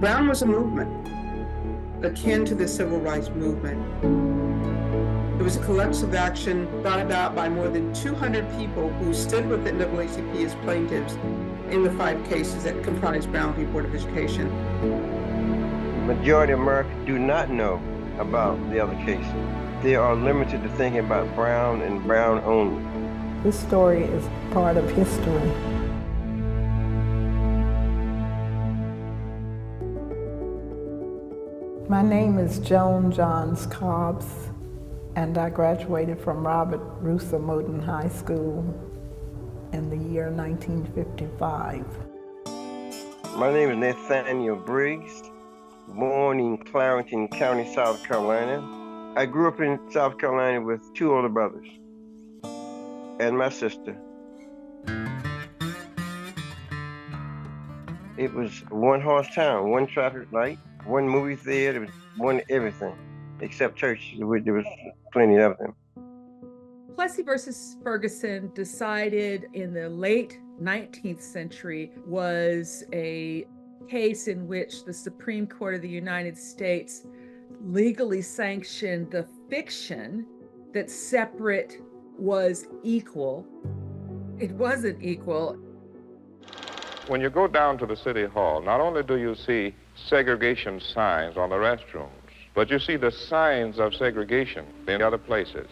Brown was a movement akin to the civil rights movement. It was a collective action brought about by more than 200 people who stood with the NAACP as plaintiffs in the 5 cases that comprise Brown v. Board of Education. The majority of Americans do not know about the other cases. They are limited to thinking about Brown and Brown only. This story is part of history. My name is Joan Johns Cobbs, and I graduated from Robert Russa Moden High School in the year 1955. My name is Nathaniel Briggs, born in Clarendon County, South Carolina. I grew up in South Carolina with 2 older brothers and my sister. It was a one-horse town, 1 traffic light, 1 movie theater, 1 everything, except church. There was plenty of them. Plessy versus Ferguson, decided in the late 19th century, was a case in which the Supreme Court of the United States legally sanctioned the fiction that separate was equal. It wasn't equal. When you go down to the City Hall, not only do you see segregation signs on the restrooms, but you see the signs of segregation in other places.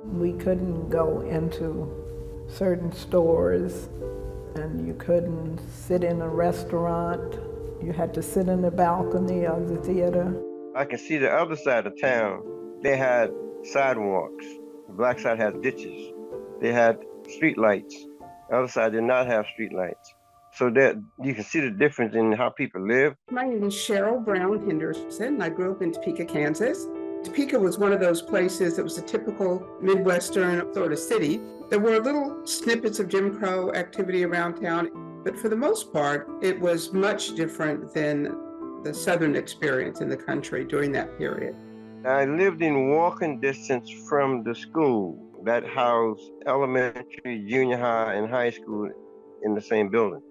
We couldn't go into certain stores, and you couldn't sit in a restaurant. You had to sit in the balcony of the theater. I can see the other side of town. They had sidewalks. The black side had ditches. They had street lights. The other side did not have street lights. So that you can see the difference in how people live. My name is Cheryl Brown Henderson. I grew up in Topeka, Kansas. Topeka was one of those places that was a typical Midwestern sort of city. There were little snippets of Jim Crow activity around town, but for the most part, it was much different than the Southern experience in the country during that period. I lived in walking distance from the school that housed elementary, junior high, and high school in the same building.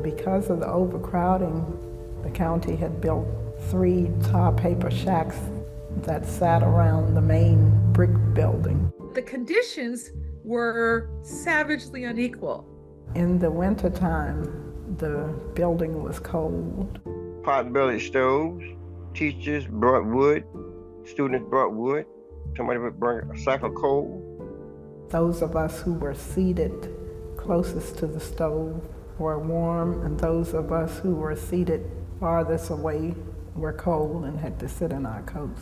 Because of the overcrowding, the county had built 3 tar paper shacks that sat around the main brick building. The conditions were savagely unequal. In the wintertime, the building was cold. Pot-bellied stoves, teachers brought wood, students brought wood, somebody would bring a sack of coal. Those of us who were seated closest to the stove were warm, and those of us who were seated farthest away were cold and had to sit in our coats.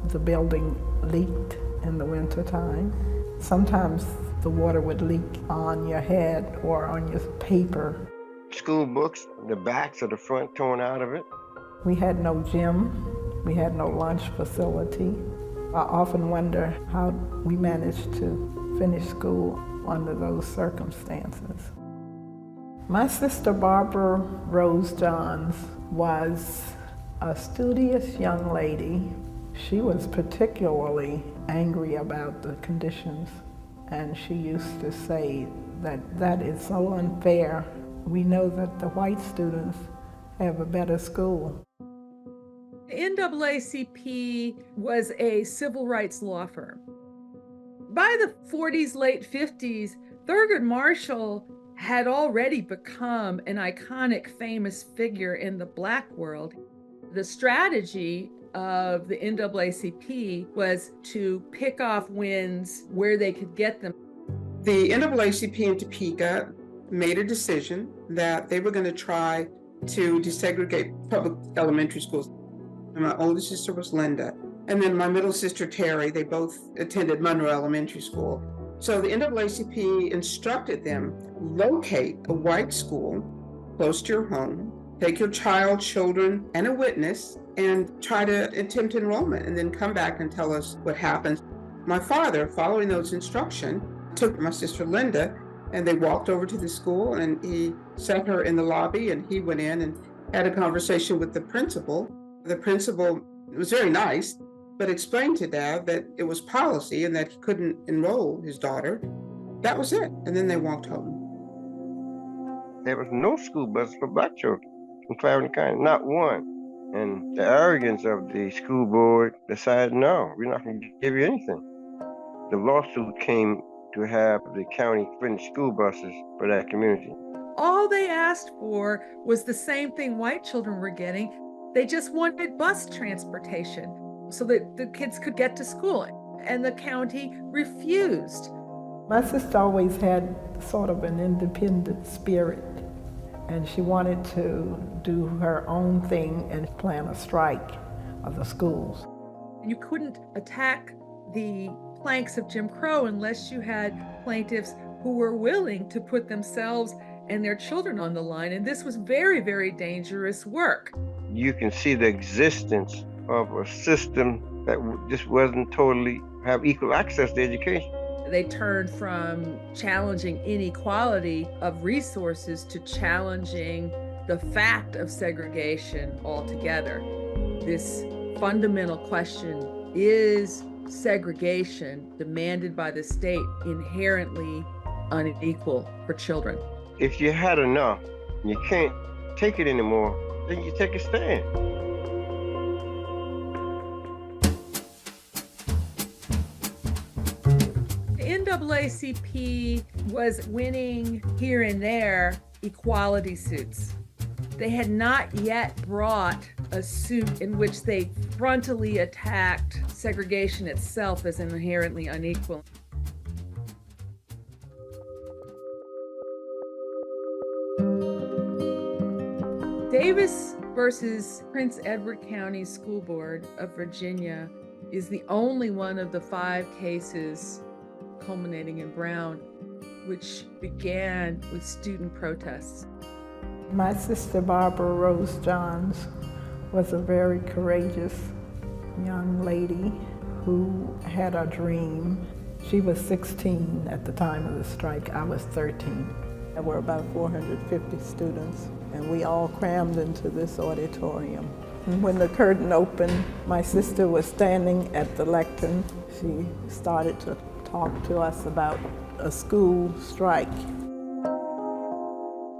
The building leaked in the wintertime. Sometimes the water would leak on your head or on your paper. School books, the backs or the front torn out of it. We had no gym. We had no lunch facility. I often wonder how we managed to finish school under those circumstances. My sister Barbara Rose Johns was a studious young lady. She was particularly angry about the conditions, and she used to say that is so unfair. We know that the white students have a better school. The NAACP was a civil rights law firm. By the 40s, late 50s, Thurgood Marshall had already become an iconic, famous figure in the Black world. The strategy of the NAACP was to pick off wins where they could get them. The NAACP in Topeka made a decision that they were going to try to desegregate public elementary schools. My oldest sister was Linda, and then my middle sister Terry. They both attended Monroe Elementary School. So the NAACP instructed them, locate a white school close to your home, take your child, children, and a witness, and try to attempt enrollment, and then come back and tell us what happens. My father, following those instructions, took my sister Linda, and they walked over to the school, and he sat her in the lobby, and he went in and had a conversation with the principal. The principal was very nice, but explained to Dad that it was policy and that he couldn't enroll his daughter. That was it. And then they walked home. There was no school bus for Black children. in Clarendon County, not one. And the arrogance of the school board decided, no, we're not going to give you anything. The lawsuit came to have the county furnish school buses for that community. All they asked for was the same thing white children were getting. They just wanted bus transportation so that the kids could get to school, and the county refused. My sister always had sort of an independent spirit, and she wanted to do her own thing and plan a strike of the schools. You couldn't attack the planks of Jim Crow unless you had plaintiffs who were willing to put themselves and their children on the line, and this was very, very dangerous work. You can see the existence of a system that just wasn't totally have equal access to education. They turned from challenging inequality of resources to challenging the fact of segregation altogether. This fundamental question, is segregation demanded by the state inherently unequal for children? If you had enough and you can't take it anymore, then you take a stand. The NAACP was winning here and there equality suits. They had not yet brought a suit in which they frontally attacked segregation itself as inherently unequal. Davis versus Prince Edward County School Board of Virginia is the only one of the 5 cases culminating in Brown which began with student protests. My sister Barbara Rose Johns was a very courageous young lady who had a dream. She was 16 at the time of the strike. I was 13. There were about 450 students, and we all crammed into this auditorium. And when the curtain opened, my sister was standing at the lectern. She started to talk to us about a school strike.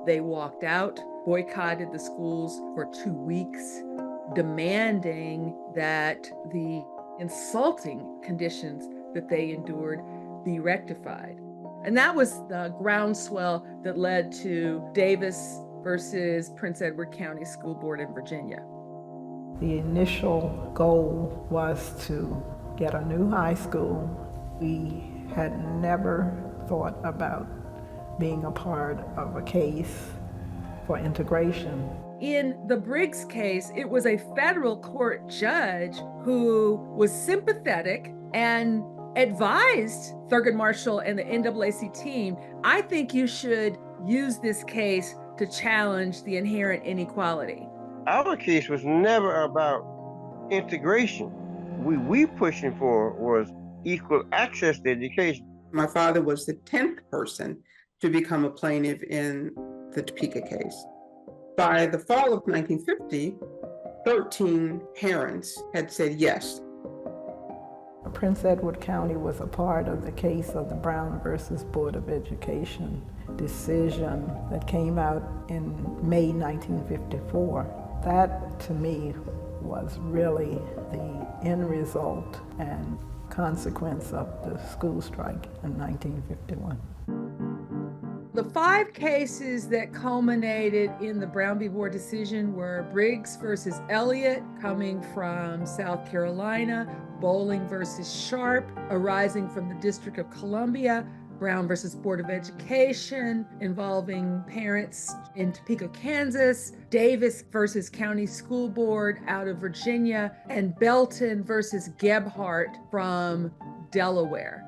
They walked out, boycotted the schools for 2 weeks, demanding that the insulting conditions that they endured be rectified. And that was the groundswell that led to Davis versus Prince Edward County School Board in Virginia. The initial goal was to get a new high school. We had never thought about being a part of a case for integration. In the Briggs case, it was a federal court judge who was sympathetic and advised Thurgood Marshall and the NAACP team, I think you should use this case to challenge the inherent inequality. Our case was never about integration. We pushing for was equal access to education. My father was the 10th person to become a plaintiff in the Topeka case. By the fall of 1950, 13 parents had said yes. Prince Edward County was a part of the case of the Brown versus Board of Education decision that came out in May 1954. That, to me, was really the end result and consequence of the school strike in 1951. The 5 cases that culminated in the Brown v. Board decision were Briggs versus Elliott, coming from South Carolina, Bowling versus Sharp, arising from the District of Columbia, Brown versus Board of Education, involving parents in Topeka, Kansas, Davis versus County School Board out of Virginia, and Belton versus Gebhardt from Delaware.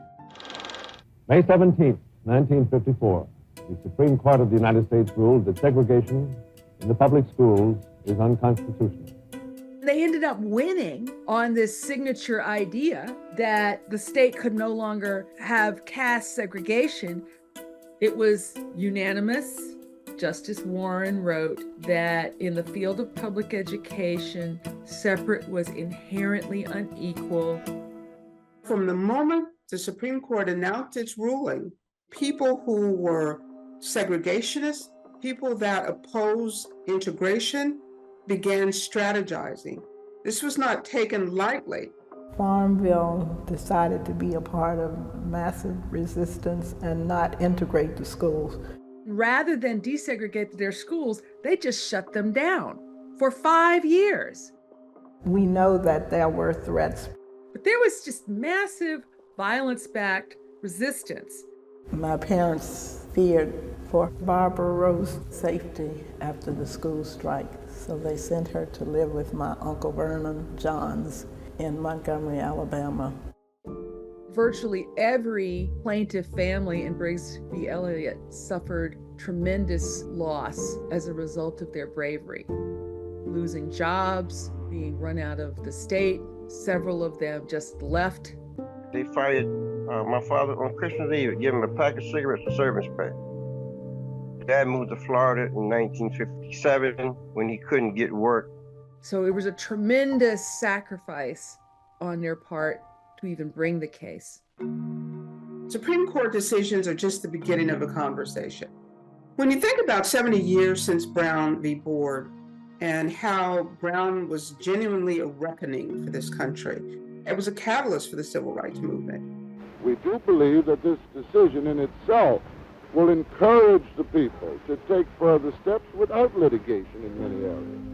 May 17th, 1954. The Supreme Court of the United States ruled that segregation in the public schools is unconstitutional. They ended up winning on this signature idea that the state could no longer have caste segregation. It was unanimous. Justice Warren wrote that in the field of public education, separate was inherently unequal. From the moment the Supreme Court announced its ruling, people who were segregationists people that oppose integration began strategizing. This was not taken lightly. Farmville decided to be a part of massive resistance and not integrate the schools. Rather than desegregate their schools, they just shut them down for 5 years. We know that there were threats. But there was just massive violence-backed resistance. My parents feared for Barbara Rose's safety after the school strike, so they sent her to live with my Uncle Vernon Johns in Montgomery, Alabama. Virtually every plaintiff family in Briggs v. Elliott suffered tremendous loss as a result of their bravery. Losing jobs, being run out of the state, several of them just left. They fired my father on Christmas Eve, gave him a pack of cigarettes for service pay. Dad moved to Florida in 1957 when he couldn't get work. So it was a tremendous sacrifice on their part to even bring the case. Supreme Court decisions are just the beginning of a conversation. When you think about 70 years since Brown v. Board and how Brown was genuinely a reckoning for this country, it was a catalyst for the civil rights movement. We do believe that this decision in itself will encourage the people to take further steps without litigation in many areas.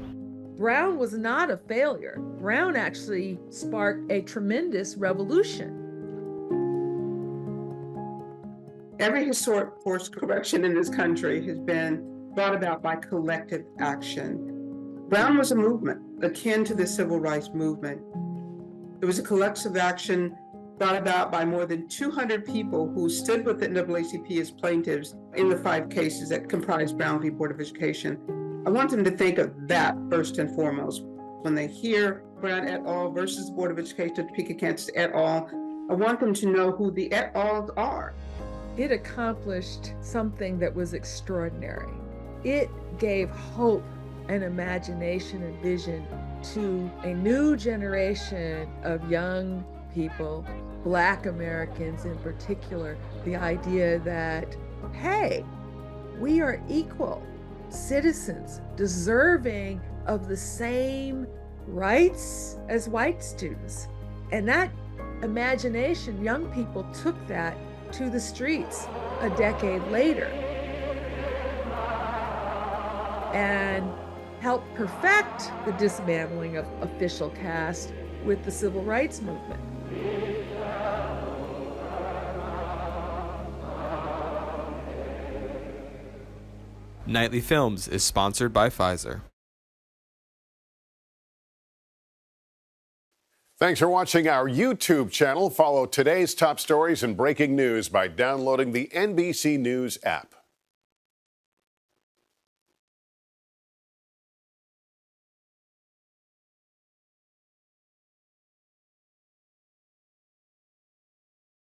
Brown was not a failure. Brown actually sparked a tremendous revolution. Every historic course correction in this country has been brought about by collective action. Brown was a movement akin to the civil rights movement. It was a collective action brought about by more than 200 people who stood with the NAACP as plaintiffs in the 5 cases that comprised Brown v. Board of Education. I want them to think of that first and foremost. When they hear Brown et al. Versus the Board of Education of Topeka, Kansas et al., I want them to know who the et al. Are. It accomplished something that was extraordinary. It gave hope and imagination and vision to a new generation of young people, Black Americans in particular, the idea that, hey, we are equal citizens, deserving of the same rights as white students. And that imagination, young people took that to the streets a decade later and helped perfect the dismantling of official caste with the civil rights movement. Nightly Films is sponsored by Pfizer. Thanks for watching our YouTube channel. Follow today's top stories and breaking news by downloading the NBC News app.